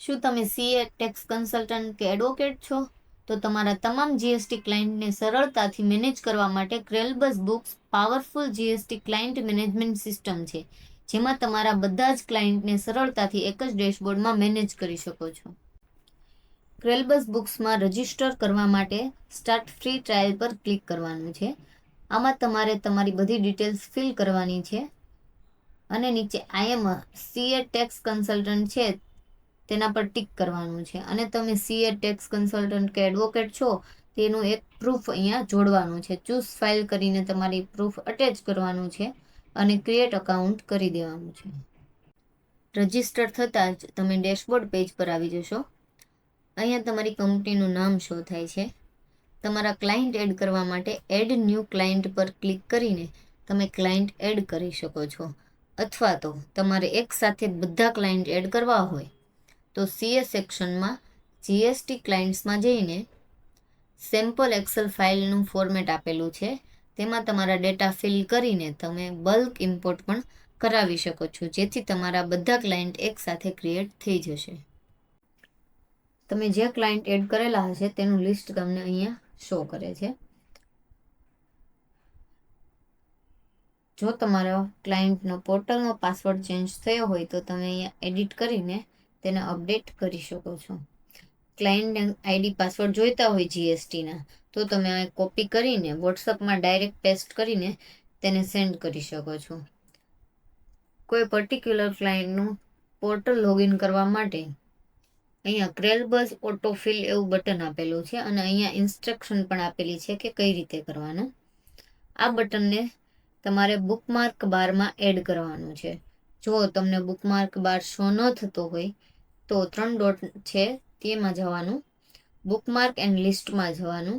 શું તમે CA, tax consultant કે એડવોકેટ છો? તો તમારા તમામ જીએસટી ક્લાયન્ટને સરળતાથી મેનેજ કરવા માટે ક્રેલબઝ books powerful GST client management system છે, જેમાં તમારા બધા જ ક્લાયન્ટને સરળતાથી એક જ ડેશબોર્ડમાં મેનેજ કરી શકો છો. ક્રેલબઝ બુક્સમાં રજિસ્ટર કરવા માટે સ્ટાર્ટ ફ્રી ટ્રાયલ પર ક્લિક કરવાનું છે. આમાં તમારે તમારી બધી ડિટેલ્સ ફિલ કરવાની છે અને નીચે આઈ એમ સીએ ટેક્સ કન્સલ્ટન્ટ છે તેના પર ટિક કરવાનું છે અને તમે સીએ, ટેક્સ કન્સલ્ટન્ટ કે એડવોકેટ છો તેનું એક પ્રૂફ અહીંયા જોડવાનું છે. ચૂઝ ફાઇલ કરીને તમારી પ્રૂફ અટેચ કરવાનું છે અને ક્રિએટ અકાઉન્ટ કરી દેવાનું છે. રજિસ્ટર થતાં જ તમે ડેશબોર્ડ પેજ પર આવી જશો. અહીંયા તમારી કંપનીનું નામ શો થાય છે. તમારા ક્લાયન્ટ એડ કરવા માટે એડ ન્યૂ ક્લાયન્ટ પર ક્લિક કરીને તમે ક્લાયન્ટ એડ કરી શકો છો, અથવા તો તમારે એકસાથે બધા ક્લાયન્ટ એડ કરવા હોય તો સીએ સેક્શનમાં જીએસટી ક્લાયન્ટ્સમાં જઈને સેમ્પલ એક્સેલ ફાઇલનું ફોર્મેટ આપેલું છે, તેમાં તમારા ડેટા ફિલ કરીને તમે બલ્ક ઇમ્પોર્ટ પણ કરાવી શકો છો, જેથી તમારા બધા ક્લાયન્ટ એકસાથે ક્રિએટ થઈ જશે. તમે જે ક્લાયન્ટ એડ કરેલા હશે તેનું લિસ્ટ તમને અહીંયા શો કરે છે. જો તમારા ક્લાયન્ટનો પોર્ટલનો પાસવર્ડ ચેન્જ થયો હોય તો તમે અહીંયા એડિટ કરીને તેને અપડેટ કરી શકો છો. ક્લાયન્ટ આઈડી પાસવર્ડ જોઈતા હોય જીએસટીના તો તમે આ કોપી કરીને વોટ્સઅપમાં ડાયરેક્ટ પેસ્ટ કરીને તેને સેન્ડ કરી શકો છો. કોઈ પર્ટિક્યુલર ક્લાયન્ટનું પોર્ટલ લોગિન કરવા માટે અહીંયા ક્રેલબઝ ઓટોફિલ એવું બટન આપેલું છે અને અહીંયા ઇન્સ્ટ્રક્શન પણ આપેલી છે કે કઈ રીતે કરવાનું. આ બટનને તમારે બુકમાર્ક બારમાં એડ કરવાનું છે. જો તમને બુકમાર્ક બાર શો ન થતો હોય તો 3 ડોટ છે તેમાં જવાનું, બુકમાર્ક એન્ડ લિસ્ટમાં જવાનું,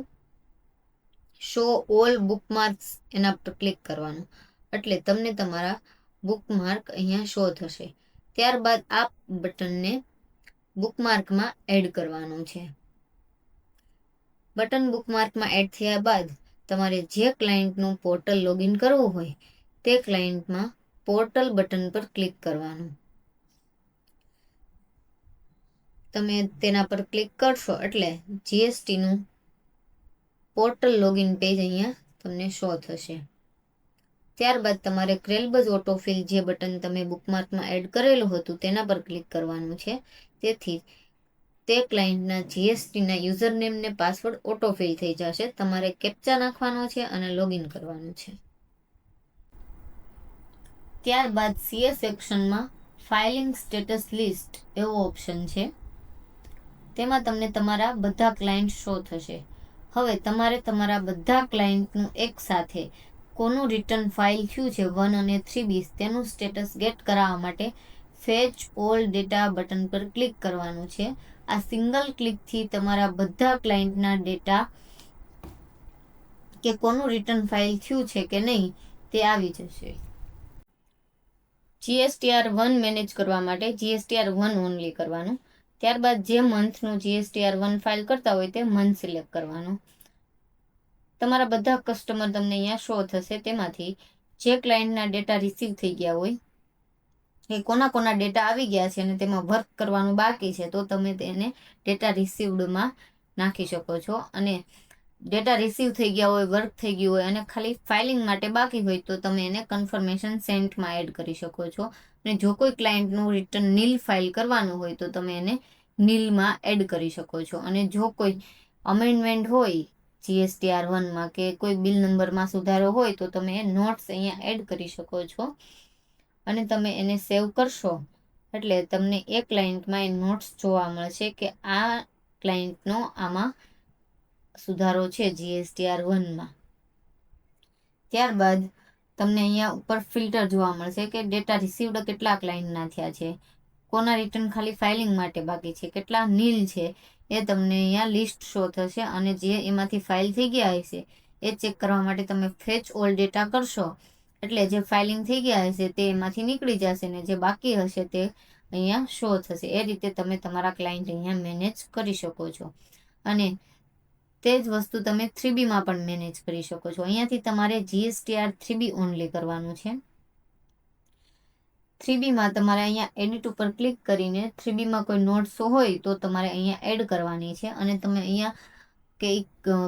શો ઓલ બુકમાર્ક્સ એના પર ક્લિક કરવાનું, એટલે તમને તમારા બુકમાર્ક અહીંયા શો થશે. ત્યારબાદ આ બટનને બુકમાર્કમાં એડ કરવાનું છે. બટન બુકમાર્કમાં એડ થયા બાદ તમારે જે ક્લાયન્ટનું પોર્ટલ લોગિન કરવું હોય તે ક્લાયન્ટમાં પોર્ટલ બટન પર ક્લિક કરવાનું. તમે તેના પર ક્લિક કરશો એટલે જીએસટીનું પોર્ટલ લોગિન પેજ અહીંયા તમને શો થશે. ત્યારબાદ તમારે ક્રેલબઝ ઓટોફિલ જે બટન તમે બુકમાર્કમાં એડ કરેલું હતું તેના પર ક્લિક કરવાનું છે, તેથી તે ક્લાયન્ટના જીએસટીના યુઝરનેમ ને પાસવર્ડ ઓટોફિલ થઈ જશે. તમારે કેપ્ચા નાખવાનો છે અને લોગિન કરવાનું છે. ત્યારબાદ સીએ સેક્શનમાં ફાઇલિંગ સ્ટેટસ લિસ્ટ એવો ઓપ્શન છે, તેમાં તમને તમારા બધા ક્લાયન્ટ શો થશે. હવે તમારે તમારા બધા ક્લાયન્ટનું એક સાથે કોનું રિટર્ન ફાઇલ થયું છે 1 અને 3B તેનું સ્ટેટસ ગેટ કરાવવા માટે ફેચ ઓલ ડેટા બટન પર ક્લિક કરવાનું છે. આ સિંગલ ક્લિકથી તમારા બધા ક્લાયન્ટના ડેટા કે કોનું રિટર્ન ફાઇલ થયું છે કે નહીં તે આવી જશે. GSTR1 મેનેજ કરવા માટે GSTR1 ઓનલી કરવાનું. ત્યારબાદ જે મંથનું GSTR1 ફાઇલ કરતા હોય તે મંથ સિલેક્ટ કરવાનું. તમારા બધા કસ્ટમર તમને અહીંયા શો થશે, તેમાંથી જે ક્લાયન્ટના ડેટા રિસીવ થઈ ગયા હોય એ કોના ડેટા આવી ગયા છે અને તેમાં વર્ક કરવાનું બાકી છે તો તમે તેને ડેટા રિસીવડમાં નાખી શકો છો, અને ડેટા રિસીવ થઈ ગયા હોય, વર્ક થઈ ગયું હોય અને ખાલી ફાઇલિંગ માટે બાકી હોય તો તમે એને કન્ફર્મેશન સેન્ટમાં એડ કરી શકો છો. અને જો કોઈ ક્લાયન્ટનું રિટર્ન નીલ ફાઇલ કરવાનું હોય તો તમે એને નીલમાં એડ કરી શકો છો. અને જો કોઈ અમેન્ડમેન્ટ હોય GSTR1માં કે કોઈ બિલ નંબરમાં સુધારો હોય તો તમે નોટ્સ અહીંયા એડ કરી શકો છો અને તમે એને સેવ કરશો એટલે તમને એ ક્લાયન્ટમાં એ નોટ્સ જોવા મળશે કે આ ક્લાયન્ટનો આમાં સુધારો છે GSTR1માં. ત્યારબાદ તમને અહીંયા ઉપર ફિલ્ટર જોવા મળશે કે ડેટા રિસીવડ કેટલા ક્લાયન્ટના થયા છે, કોના રિટર્ન ખાલી ફાઇલિંગ માટે બાકી છે, કેટલા નીલ છે, એ તમને અહીંયા લિસ્ટ શો થશે. અને જે એમાંથી ફાઇલ થઈ ગયા હશે એ ચેક કરવા માટે તમે ફેચ ઓલ ડેટા કરશો એટલે જે ફાઇલિંગ થઈ ગયા હશે તે એમાંથી નીકળી જશે ને જે બાકી હશે તે અહીંયા શો થશે. એ રીતે તમે તમારા ક્લાયન્ટ અહીંયા મેનેજ કરી શકો છો. અને તે જ વસ્તુ તમે 3Bમાં પણ મેનેજ કરી શકો છો. અહીંયાથી તમારે GSTR3B ઓનલી કરવાનું છે. 3Bમાં તમારે અહીંયા એડિટ ઉપર ક્લિક કરીને 3Bમાં કોઈ નોટ્સ હોય તો તમારે અહીંયા એડ કરવાની છે, અને તમે અહીંયા કે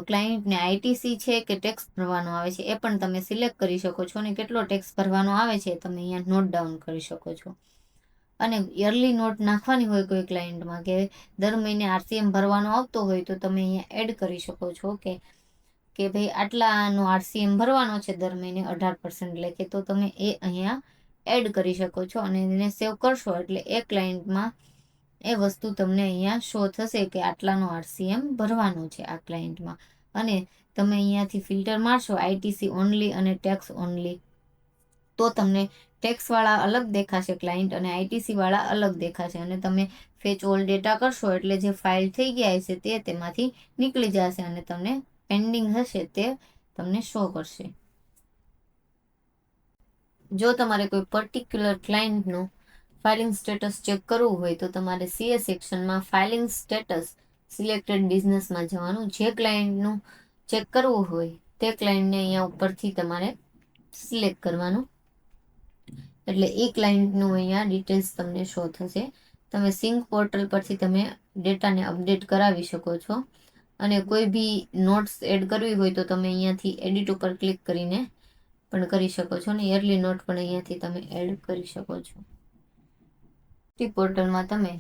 ક્લાયન્ટને આઈટીસી છે કે ટેક્સ ભરવાનો આવે છે એ પણ તમે સિલેક્ટ કરી શકો છો, અને કેટલો ટેક્સ ભરવાનો આવે છે તમે અહીંયા નોટ ડાઉન કરી શકો છો. અને યરલી નોટ નાખવાની હોય કોઈ ક્લાયન્ટમાં કે દર મહિને આરસીએમ ભરવાનો આવતો હોય તો તમે અહીંયા એડ કરી શકો છો કે ભાઈ આટલાનો આરસીએમ ભરવાનો છે દર મહિને 18% લેખે, તો તમે એ અહીંયા એડ કરી શકો છો અને એને સેવ કરશો એટલે એ ક્લાયન્ટમાં એ વસ્તુ તમને અહીંયા શો થશે કે આટલાનો આરસીએમ ભરવાનો છે આ ક્લાયન્ટમાં. અને તમે અહીંયાથી ફિલ્ટર મારશો આઈટીસી ઓનલી અને ટેક્સ ઓનલી, તો તમને ટેક્સવાળા અલગ દેખાશે ક્લાયન્ટ અને આઈટીસી વાળા અલગ દેખાશે, અને તમે ફેચ ઓલ ડેટા કરશો એટલે જે ફાઇલ થઈ ગયા હશે તે તેમાંથી નીકળી જશે અને તમને પેન્ડિંગ હશે તે તમને શો કરશે. જો તમારે કોઈ પર્ટિક્યુલર ક્લાયન્ટનું ફાઇલિંગ સ્ટેટસ ચેક કરવું હોય તો તમારે સીએ સેક્શનમાં ફાઇલિંગ સ્ટેટસ સિલેક્ટેડ બિઝનેસમાં જવાનું. જે ક્લાયન્ટનું ચેક કરવું હોય તે ક્લાયન્ટને અહીંયા ઉપરથી તમારે સિલેક્ટ કરવાનું, એટલે એ ક્લાયન્ટનું અહીંયા ડિટેલ્સ તમને શો થશે. તમે સિંક પોર્ટલ પરથી તમે ડેટાને અપડેટ કરાવી શકો છો, અને કોઈ બી નોટ્સ એડ કરવી હોય તો તમે અહીંયાથી એડિટ ઉપર ક્લિક કરીને પણ કરી શકો છો, અને યરલી નોટ પણ અહીંયાથી તમે એડ કરી શકો છો. પોર્ટલમાં તમે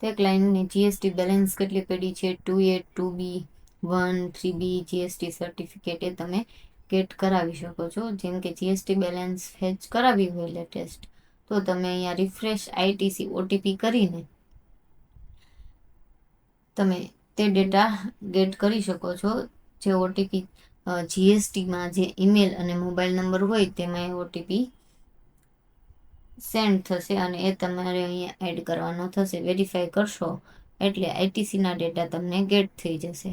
તે ક્લાયન્ટની જીએસટી બેલેન્સ કેટલી પડી છે, 2A 2B 1 3B GST certificate એ તમે ગેટ કરાવી શકો છો. જેમ કે જીએસટી બેલેન્સ ફેચ કરાવી હોય લેટેસ્ટ તો તમે અહીંયા રિફ્રેશ આઈટીસી ઓટીપી કરીને તમે તે ડેટા ગેટ કરી શકો છો. જે ઓટીપી જીએસટીમાં જે ઈમેલ અને મોબાઈલ નંબર હોય તેમાં એ ઓટીપી સેન્ડ થશે અને એ તમારે અહીંયા એડ કરવાનો થશે. વેરીફાઈ કરશો એટલે આઈટીસીના ડેટા તમને ગેટ થઈ જશે.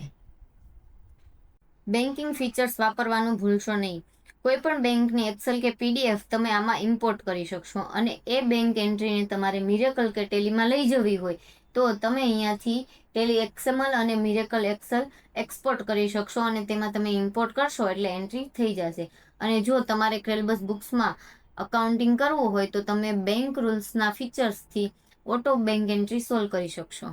બેન્કિંગ ફીચર્સ વાપરવાનું ભૂલશો નહીં. કોઈ પણ બેંકની એક્સેલ કે પીડીએફ તમે આમાં ઇમ્પોર્ટ કરી શકશો, અને એ બેંક એન્ટ્રીને તમારે મિરેકલ કે ટેલીમાં લઈ જવી હોય તો તમે અહીંયાથી ટેલી એક્સએમએલ અને મિરેકલ એક્સેલ એક્સપોર્ટ કરી શકશો, અને તેમાં તમે ઇમ્પોર્ટ કરશો એટલે એન્ટ્રી થઈ જશે. અને જો તમારે ક્રેલબસ બુક્સમાં અકાઉન્ટિંગ કરવું હોય તો તમે બેંક રૂલ્સના ફીચર્સથી ઓટો બેંક એન્ટ્રી સોલ્વ કરી શકશો.